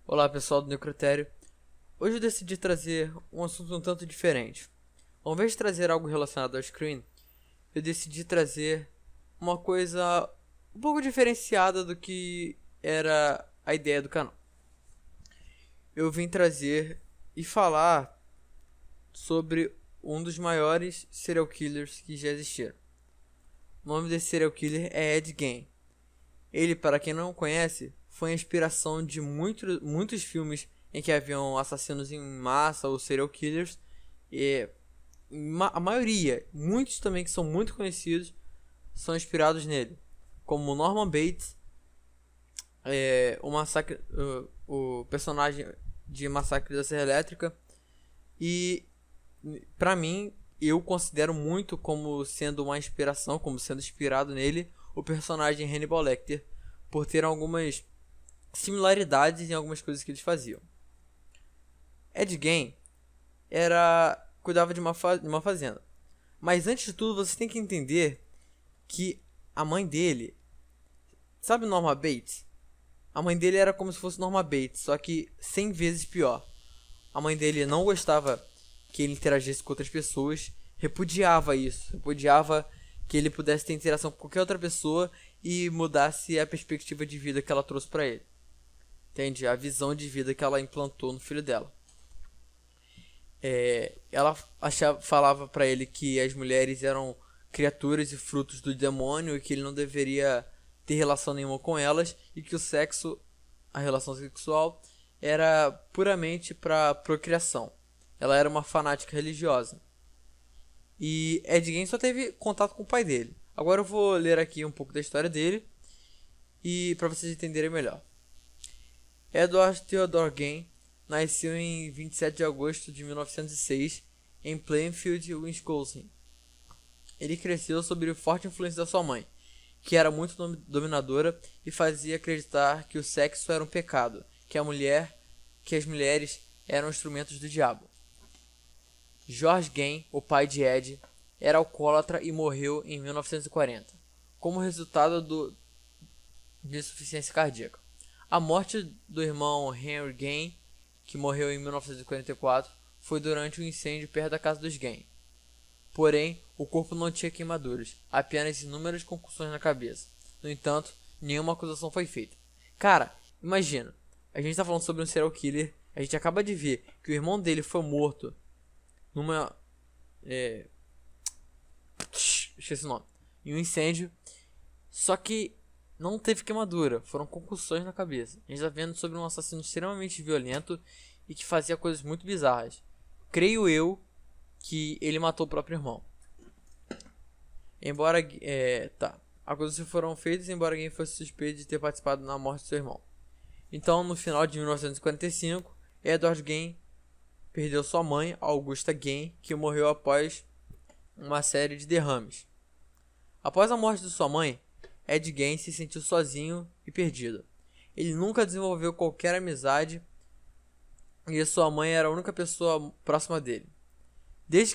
Olá pessoal do Necrotério. Hoje eu decidi trazer um assunto um tanto diferente. Ao invés de trazer algo relacionado ao Scream, eu decidi trazer uma coisa um pouco diferenciada do que era a ideia do canal. Eu vim trazer e falar sobre um dos maiores serial killers que já existiram. O nome desse serial killer é Ed Gein. Ele, para quem não conhece, foi a inspiração de muitos filmes em que haviam assassinos em massa ou serial killers. E a maioria, muitos também que são muito conhecidos, são inspirados nele. Como Norman Bates, o personagem de Massacre da Serra Elétrica. E pra mim, eu considero muito como sendo uma inspiração, como sendo inspirado nele, o personagem Hannibal Lecter, por ter algumas similaridades em algumas coisas que eles faziam. Ed Gein cuidava de uma fazenda. Mas antes de tudo, você tem que entender que a mãe dele, sabe Norma Bates? A mãe dele era como se fosse Norma Bates, só que 100 vezes pior. A mãe dele não gostava que ele interagisse com outras pessoas, repudiava isso, repudiava que ele pudesse ter interação com qualquer outra pessoa e mudasse a perspectiva de vida que ela trouxe pra ele. Entende? A visão de vida que ela implantou no filho dela. Ela falava pra ele que as mulheres eram criaturas e frutos do demônio e que ele não deveria ter relação nenhuma com elas e que o sexo, a relação sexual, era puramente para procriação. Ela era uma fanática religiosa. E Ed Gein só teve contato com o pai dele. Agora eu vou ler aqui um pouco da história dele e para vocês entenderem melhor. Edward Theodore Gein nasceu em 27 de agosto de 1906 em Plainfield, Wisconsin. Ele cresceu sob a forte influência da sua mãe, que era muito dominadora e fazia acreditar que o sexo era um pecado, que as mulheres eram instrumentos do diabo. George Gein, o pai de Ed, era alcoólatra e morreu em 1940, como resultado de insuficiência cardíaca. A morte do irmão Henry Gein, que morreu em 1944, foi durante um incêndio perto da casa dos Gein. Porém, o corpo não tinha queimaduras, apenas inúmeras concussões na cabeça. No entanto, nenhuma acusação foi feita. Cara, imagina, a gente tá falando sobre um serial killer, a gente acaba de ver que o irmão dele foi morto numa... esqueci o nome. Em um incêndio, só que não teve queimadura, foram concussões na cabeça. A gente tá vendo sobre um assassino extremamente violento e que fazia coisas muito bizarras. Creio eu que ele matou o próprio irmão. Embora acusações foram feitas, embora alguém fosse suspeito de ter participado na morte do seu irmão. Então, no final de 1945, Edward Gein perdeu sua mãe, Augusta Gein, que morreu após uma série de derrames. Após a morte de sua mãe, Ed Gein se sentiu sozinho e perdido. Ele nunca desenvolveu qualquer amizade e sua mãe era a única pessoa próxima dele. Desde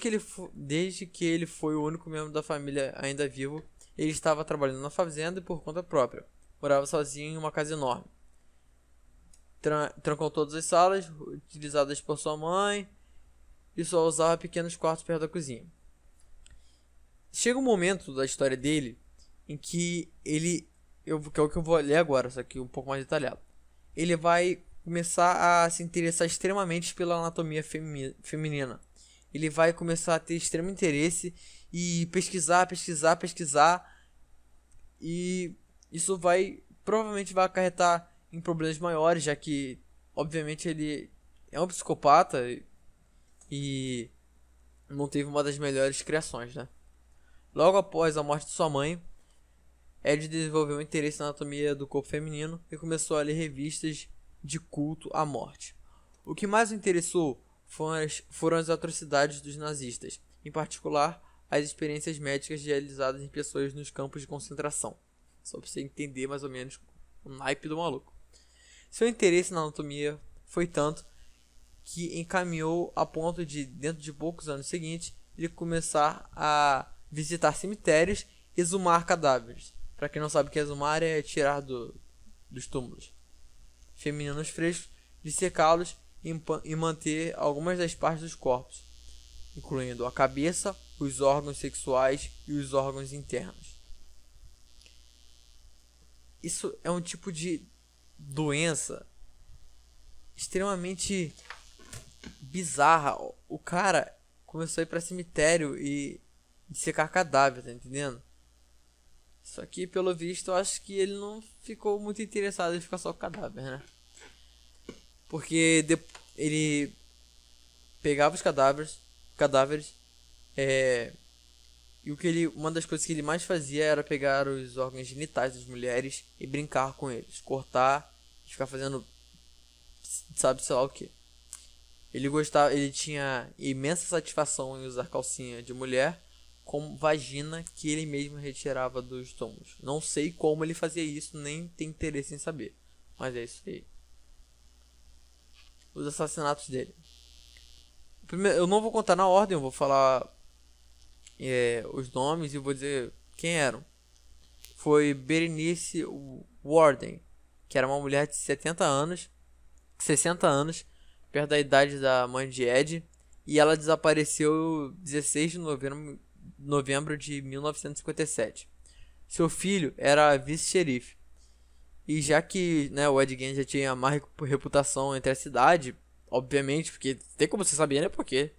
que ele foi o único membro da família ainda vivo, ele estava trabalhando na fazenda e por conta própria. Morava sozinho em uma casa enorme. Trancou todas as salas utilizadas por sua mãe e só usava pequenos quartos perto da cozinha. Chega um momento da história dele em que que é o que eu vou ler agora, só que um pouco mais detalhado. Ele vai começar a se interessar extremamente pela anatomia feminina. Ele vai começar a ter extremo interesse e pesquisar. E isso provavelmente vai acarretar em problemas maiores, já que, obviamente, ele é um psicopata e não teve uma das melhores criações, né? Logo após a morte de sua mãe, Ed desenvolveu um interesse na anatomia do corpo feminino e começou a ler revistas de culto à morte. O que mais o interessou foram as atrocidades dos nazistas, em particular as experiências médicas realizadas em pessoas nos campos de concentração. Só para você entender mais ou menos o naipe do maluco. Seu interesse na anatomia foi tanto que encaminhou a ponto de, dentro de poucos anos seguintes, ele começar a visitar cemitérios e exumar cadáveres. Para quem não sabe o que é exumar, é tirar dos túmulos femininos frescos dissecá-los e manter algumas das partes dos corpos, incluindo a cabeça, os órgãos sexuais e os órgãos internos. Isso é um tipo de doença extremamente bizarra. O cara começou a ir pra cemitério e dissecar cadáver, tá entendendo? Só que, pelo visto, eu acho que ele não ficou muito interessado em ficar só com cadáver, né? Porque ele pegava os cadáveres, e uma das coisas que ele mais fazia era pegar os órgãos genitais das mulheres e brincar com eles, cortar e ficar fazendo, sabe, sei lá o que. Ele tinha imensa satisfação em usar calcinha de mulher com vagina que ele mesmo retirava dos túmulos. Não sei como ele fazia isso, nem tenho interesse em saber, mas é isso aí. Os assassinatos dele. Primeiro, eu não vou contar na ordem, eu vou falar os nomes e vou dizer quem eram. Foi Berenice Warden, que era uma mulher de 60 anos, perto da idade da mãe de Ed, e ela desapareceu 16 de novembro de 1957. Seu filho era vice-xerife. E já que, né, o Ed Gein já tinha má reputação entre a cidade, obviamente, porque tem como você saber, né? Porque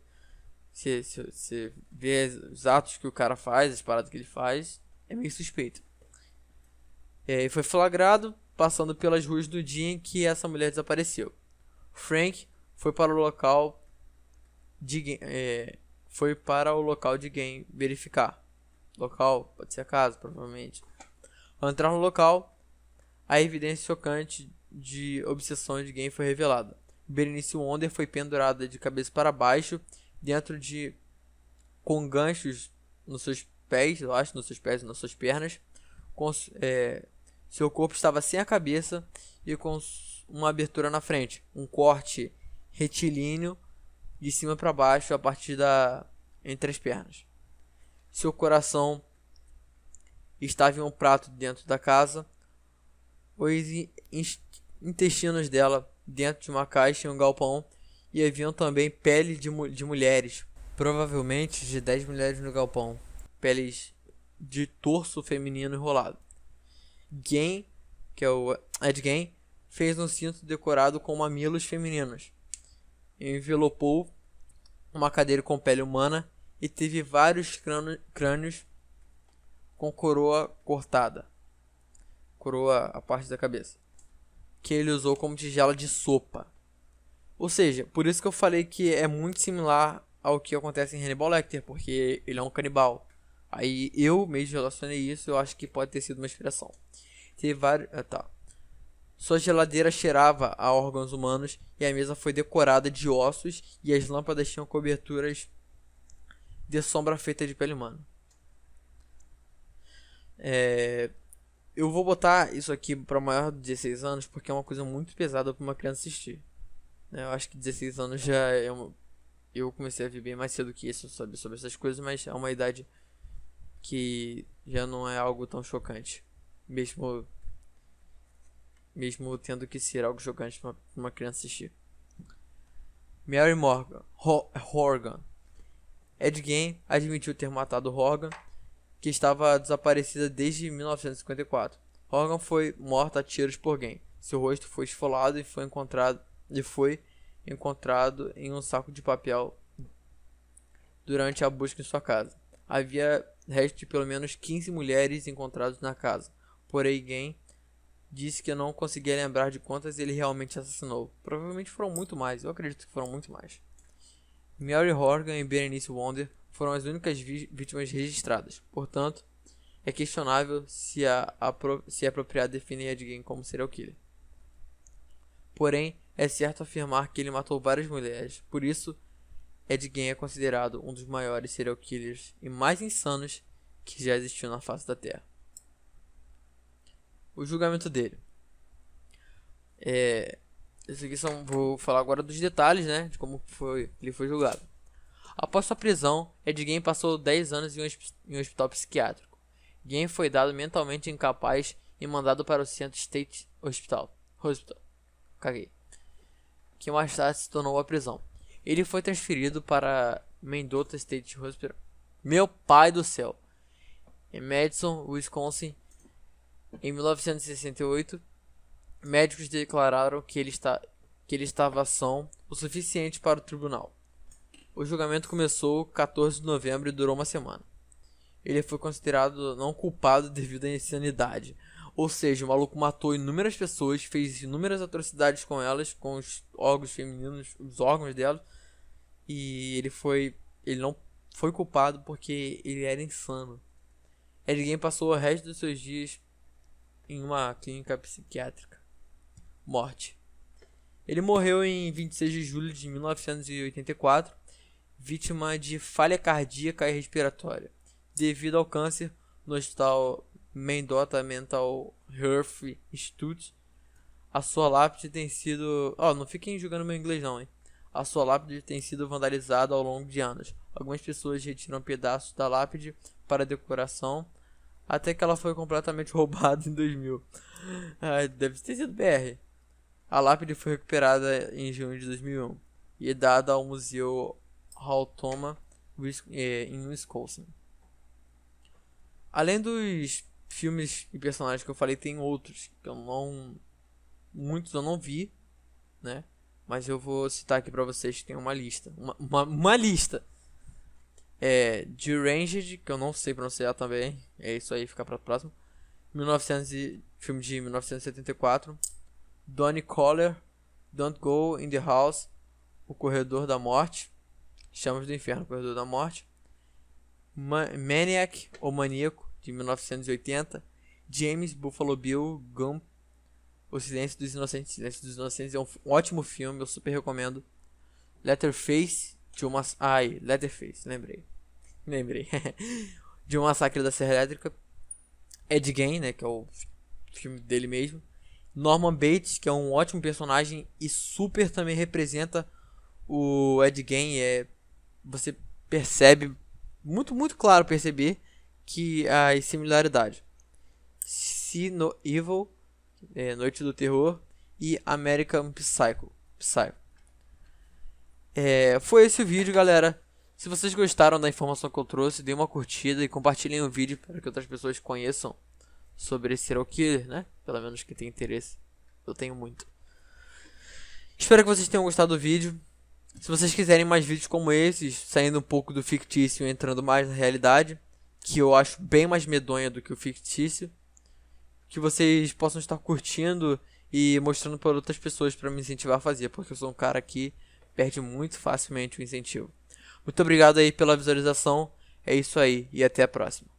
você vê os atos que o cara faz, as paradas que ele faz, é meio suspeito. E foi flagrado passando pelas ruas do dia em que essa mulher desapareceu. Frank foi para o local de Gein verificar. Local, pode ser a casa, provavelmente. Ao entrar no local, a evidência chocante de obsessão de Gein foi revelada. Berenice Wonder foi pendurada de cabeça para baixo, com ganchos nos seus pés, eu acho, nos seus pés e nas suas pernas. Seu corpo estava sem a cabeça e com uma abertura na frente, um corte retilíneo de cima para baixo a partir entre as pernas. Seu coração estava em um prato dentro da casa. Os intestinos dela dentro de uma caixa em um galpão, e haviam também pele de mulheres, provavelmente de 10 mulheres no galpão, peles de torso feminino enrolado. Gein, que é o Ed Gein, fez um cinto decorado com mamilos femininos, envelopou uma cadeira com pele humana e teve vários crânios com coroa cortada, a parte da cabeça, que ele usou como tigela de sopa. Ou seja, por isso que eu falei que é muito similar ao que acontece em Hannibal Lecter, porque ele é um canibal. Aí eu mesmo relacionei isso, eu acho que pode ter sido uma inspiração. Teve vários... Sua geladeira cheirava a órgãos humanos e a mesa foi decorada de ossos e as lâmpadas tinham coberturas de sombra feita de pele humana. Eu vou botar isso aqui para maior de 16 anos porque é uma coisa muito pesada para uma criança assistir. Eu acho que 16 anos já é eu comecei a ver bem mais cedo que isso, sobre essas coisas, mas é uma idade que já não é algo tão chocante. Mesmo tendo que ser algo chocante para uma criança assistir. Mary Morgan Horgan. Ed Gein admitiu ter matado Horgan, que estava desaparecida desde 1954. Horgan foi morta a tiros por Gein. Seu rosto foi esfolado e foi encontrado em um saco de papel durante a busca em sua casa. Havia restos de pelo menos 15 mulheres encontradas na casa, porém Gein disse que não conseguia lembrar de quantas ele realmente assassinou. Provavelmente foram muito mais, eu acredito que foram muito mais. Mary Horgan e Berenice Wonder foram as únicas vítimas registradas. Portanto, é questionável se é apropriado definir Ed Gein como serial killer. Porém, é certo afirmar que ele matou várias mulheres. Por isso, Ed Gein é considerado um dos maiores serial killers e mais insanos que já existiu na face da Terra. O julgamento dele. Vou falar agora dos detalhes, né, de como ele foi julgado. Após sua prisão, Ed Gein passou 10 anos em um hospital psiquiátrico. Gein foi dado mentalmente incapaz e mandado para o Central State Hospital. Caguei. que mais tarde se tornou a prisão. Ele foi transferido para Mendota State Hospital. Meu pai do céu! Em Madison, Wisconsin, em 1968, médicos declararam que ele estava são o suficiente para o tribunal. O julgamento começou 14 de novembro e durou uma semana. Ele foi considerado não culpado devido à insanidade. Ou seja, o maluco matou inúmeras pessoas, fez inúmeras atrocidades com elas, com os órgãos femininos, os órgãos delas. E ele não foi culpado porque ele era insano. Ed Gein passou o resto dos seus dias em uma clínica psiquiátrica. Morte. Ele morreu em 26 de julho de 1984, vítima de falha cardíaca e respiratória, devido ao câncer no hospital Mendota Mental Health Institute. A sua lápide tem sido... não fiquem julgando meu inglês não, hein? A sua lápide tem sido vandalizada ao longo de anos. Algumas pessoas retiram pedaços da lápide para decoração, até que ela foi completamente roubada em 2000. Deve ter sido BR. A lápide foi recuperada em junho de 2001 e dada ao Museu Altoma em Wisconsin. Além dos filmes e personagens que eu falei, tem outros que muitos eu não vi, né? Mas eu vou citar aqui pra vocês que tem uma lista. Uma lista. Deranged, que eu não sei pronunciar também. É isso aí, fica pra próximo. Filme de 1974. Donnie Collar, Don't Go in the House, O Corredor da Morte. Chamas do Inferno, O Corredor da Morte. Maniac, ou Maníaco, de 1980. James Buffalo Bill Gump, O Silêncio dos Inocentes. Silêncio dos Inocentes é um ótimo filme, eu super recomendo. Leatherface, Leatherface, lembrei. De um Massacre da Serra Elétrica. Ed Gein, né, que é o filme dele mesmo. Norman Bates, que é um ótimo personagem e super também representa o Ed Gein. Você percebe, muito claro perceber que as similaridades. See No Evil, Noite do Terror e American Psycho. Foi esse o vídeo, galera. Se vocês gostaram da informação que eu trouxe, dê uma curtida e compartilhem o vídeo para que outras pessoas conheçam sobre esse serial killer, né? Pelo menos que tenha interesse. Eu tenho muito. Espero que vocês tenham gostado do vídeo. Se vocês quiserem mais vídeos como esses, saindo um pouco do fictício e entrando mais na realidade, que eu acho bem mais medonha do que o fictício, que vocês possam estar curtindo e mostrando para outras pessoas para me incentivar a fazer, porque eu sou um cara que perde muito facilmente o incentivo. Muito obrigado aí pela visualização. É isso aí e até a próxima.